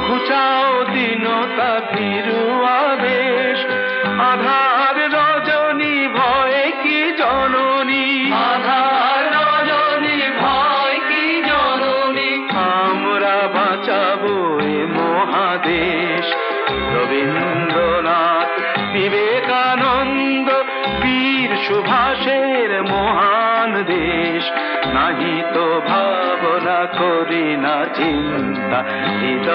ঘুচাও দীনতা ভীরু আবেশ। আধার রজনী ভয় কি জননী, আধার রজনী ভয় কি জননী, আমরা বাঁচাবো এ মহাদেশ। রবীন্দ্রনাথ, বিবেকানন্দ, বীর সুভাষের মহান দেশ। নাহি তো ভাবনা করি না চিন্তা, হৃদয়